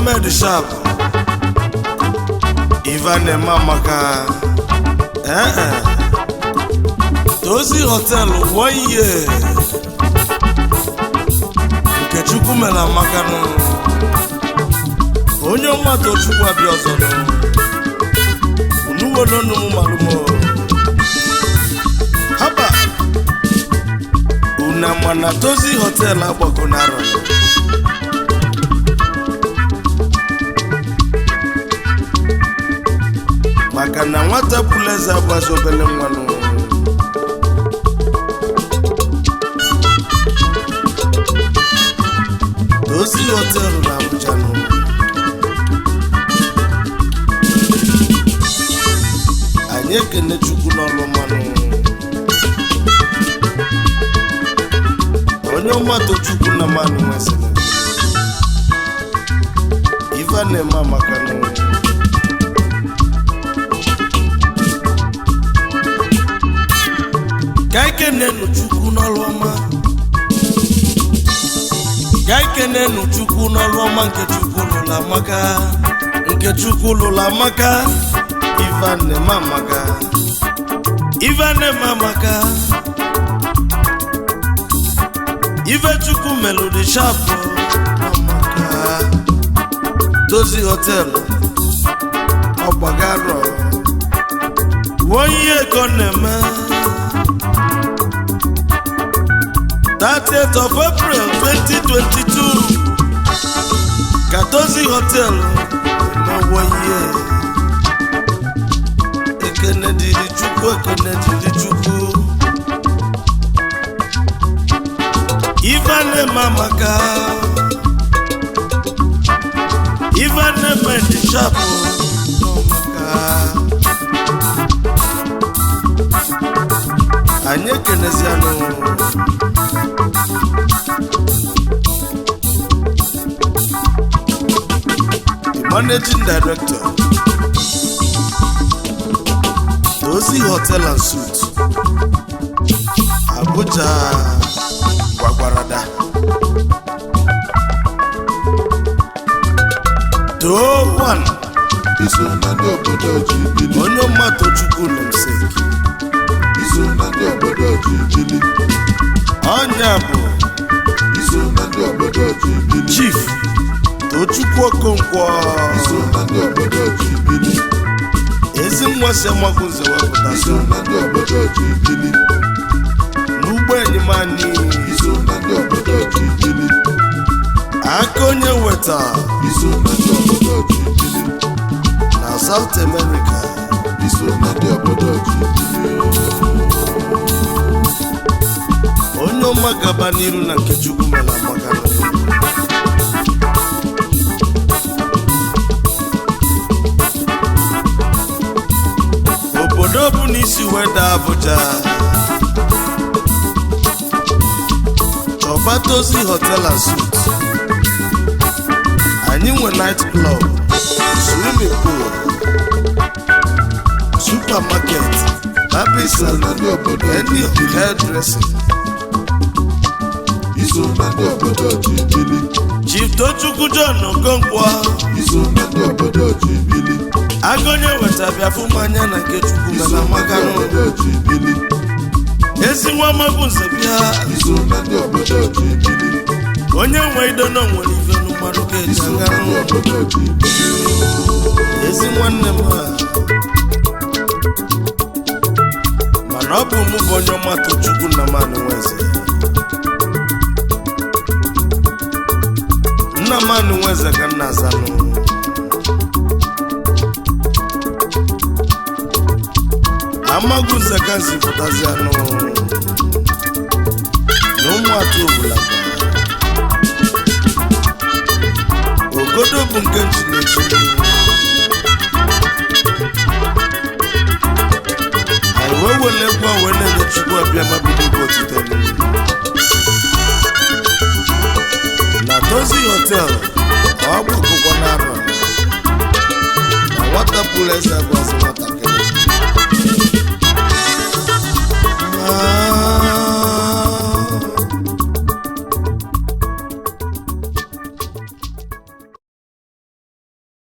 made sharp Ivan Mamaka Tozy Hotel 1 year Nkechukwu mela makano onye mmadụ Chukwu abịa ọzọ unuwo n'onu malumo haba una mana Tozy Hotel agbagonaro maka na nwata puleze agbazi obele nwanụ Tozy Hotel na Abuja no anyị ekene Chukwu n'ọlụ mmanụ onye ọmatụ Chukwu na mmanụ nwesịrị Ivan Mamaka no Kaikenenu Chukwu n'ọlụ ọma Kaikenenu Chukwu n'ọlụ ọma nke Chukwu lụrụ amaka nke Chukwu lụrụ amaka Ivan Mamaka Ivan Mamaka Ive Chukwu melody sharp Mamaka Tozy Hotel Ọgbagaro 1 year koneme 30th of April 2022 ka Tozy Hotel na 1 year ekene diri Chukwu Ivan Mamaka Ivan made sharp Mamaka anyị ekenezianụ Managing Director Tozy Hotel and Suites Abuja Gwagwarada One iso na ndị obodo ji bili onye mmadụ Chukwu namesake iso na ndị obodo ji bili ọnya bụ iso na ndị obodo ji bili Chief Tochukwu Okonkwo iso na ndị obodo ji bili ezi nwa si amagunze wepụta iso na ndị obodo ji bili n'ugbo enyimani iso na ndị obodo ji bili aka onye weta iso na ndị obodo ji bili na South America iso na ndị obodo ji bili onye ọma gaba n'iru na nke Chukwu mela amaka obodo bụ n'isi weda Abuja chọba Tozy Hotel and Suites anyị nwe night club swimming pool supermarket happy salon na ndị obodo any hairdressing iso na ndị obodo ji bili Chief Tochukwu John Okonkwo iso na ndị obodo ji bili agonye weta bịafụ mmanya na nke Chukwu mela amaka obodo ji bili ezi nwa magunze bịa iso na ndị obodo ji bili onye nwe ido na nwere ife n'ụgbọrụ ka eji iso na aga ndị obodo ji bili ezi nwanne m mana ọ bụ mụ bụ onye ọma Tochukwu na mmanụ nweze nna mmanụ nweze ka nna azanụ amagunze ka nsi pụtazi anụ na ụmụ atụ obula ogodo bụ nke nchinechi anyị wee wele gwa wee na-enye Chukwu abịa mabido igwe otito na Tozy Hotel ọ gbakọkwa n'arọ na nwata pụrụ eze agwazi nwata